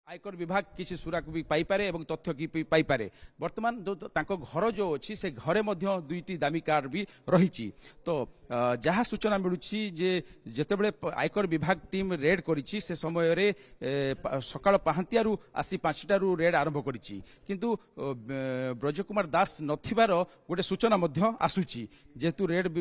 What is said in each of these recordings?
आयकर विभाग किसी सुराक भी पाइपारे और तथ्य की पाइपारे बर्तमान जो घर जो अच्छी से घरे दुईटी दामी कार भी रही तो जहाँ सूचना मिलूँ जे जितेबले आयकर विभाग टीम रेड करिछि से समय रे सकाळ पाहांतियारू आसी 5टारू रेड आरंभ करिछि किंतु ब्रजकुमार दास नथिबार गोटे सूचना मध्य आसुछि जेतु रेड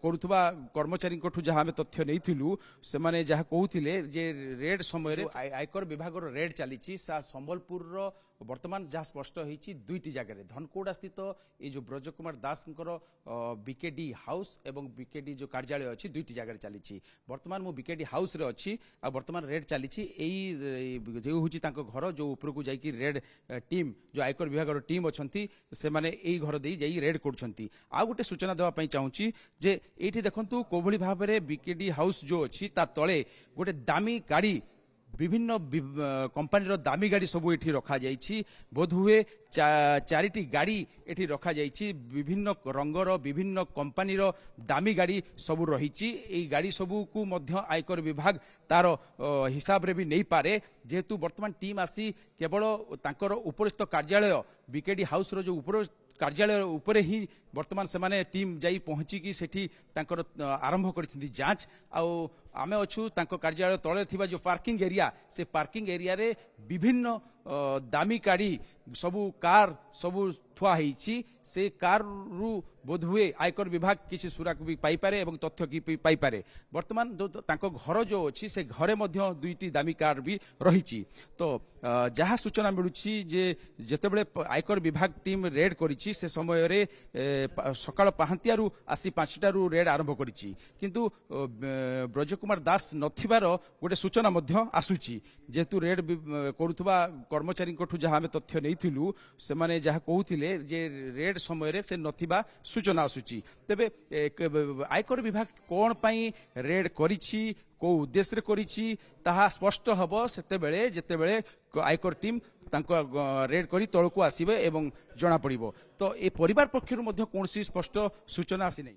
करुथबा कर्मचारी जहाँ आम तथ्य नैथिलु से माने जहाँ कहूथिले जे रेड समय रे आयकर विभाग रेड चली संबलपुर वर्तमान जहाँ स्पष्ट होती दुईटी जगह धनकौड़ा स्थित ये जो ब्रजकुमार दास बीकेडी हाउस एवं बीकेडी जो कार्यालय अच्छी दुईटी जगह चली वर्तमान मु बीकेडी हाउस रे अच्छी आ वर्तमान रेड चली जो हूँ घर जो उपरकू जाइए रेड टीम जो आयकर विभाग टीम अच्छा से माने घर दे जाई रेड कर गोटे सूचना देवाई चाहूँगी जे ये देखु कोभली भाव में बीकेडी हाउस जो अच्छी ता तले गोटे दामी गाड़ी विभिन्न कंपानी दामी गाड़ी सब ये रखा बोध हुए चारिटी गाड़ी ये रखा विभिन्न रंगर विभिन्न कंपानी दामी गाड़ी सब रही गाड़ी सबू को मध्य आयकर विभाग तार हिसाब रे भी नहीं पारे जेहेतु वर्तमान टीम आसी केवल तांकर उपरिस्थ कार्यालय बीकेडी हाउस रो जो उपर कार्यालय उपरे ही वर्तमान से माने टीम जाई पहुंची सेठी तांकर आरंभ करिसेंती जांच आमे अच्छू कार्यालय तले थिबा जो पार्किंग एरिया से पार्किंग एरिया रे विभिन्न दामी गाड़ी सबू कार सबू थुआ से कार रु बोध हुए आयकर विभाग किसी सुराक भी पाइपारे और तथ्य की पाइपारे बर्तमान जो घर जो अच्छी से घरे दुईटी दामी कार भी रही तो जहाँ सूचना मिलूँ जे जितेबले आयकर विभाग टीम रेड करिछि से समय रे सकाळ पाहांतियारू आसी 5टारू रेड आरंभ करिछि किंतु ब्रजकुमार दास नथिबार गोटे सूचना मध्य आसुछि जेतु रेड करुथबा कर्मचारी जहाँ आम तथ्य नैथिलु से माने जहाँ कहूथिले जे रेड समय रे से नथिबा सूचना आसुछि तेबे आयकर विभाग कोन पई रेड करिछि को उद्देश्य करिछि ताहा स्पष्ट हबो सेतेबेले जेतेबेले आयकर टीम तांको रेड करी तळको आसीबे एवं जणा पड़िबो तो ए परिवार पक्षरु मध्ये कोनसी स्पष्ट सूचना आसी नै।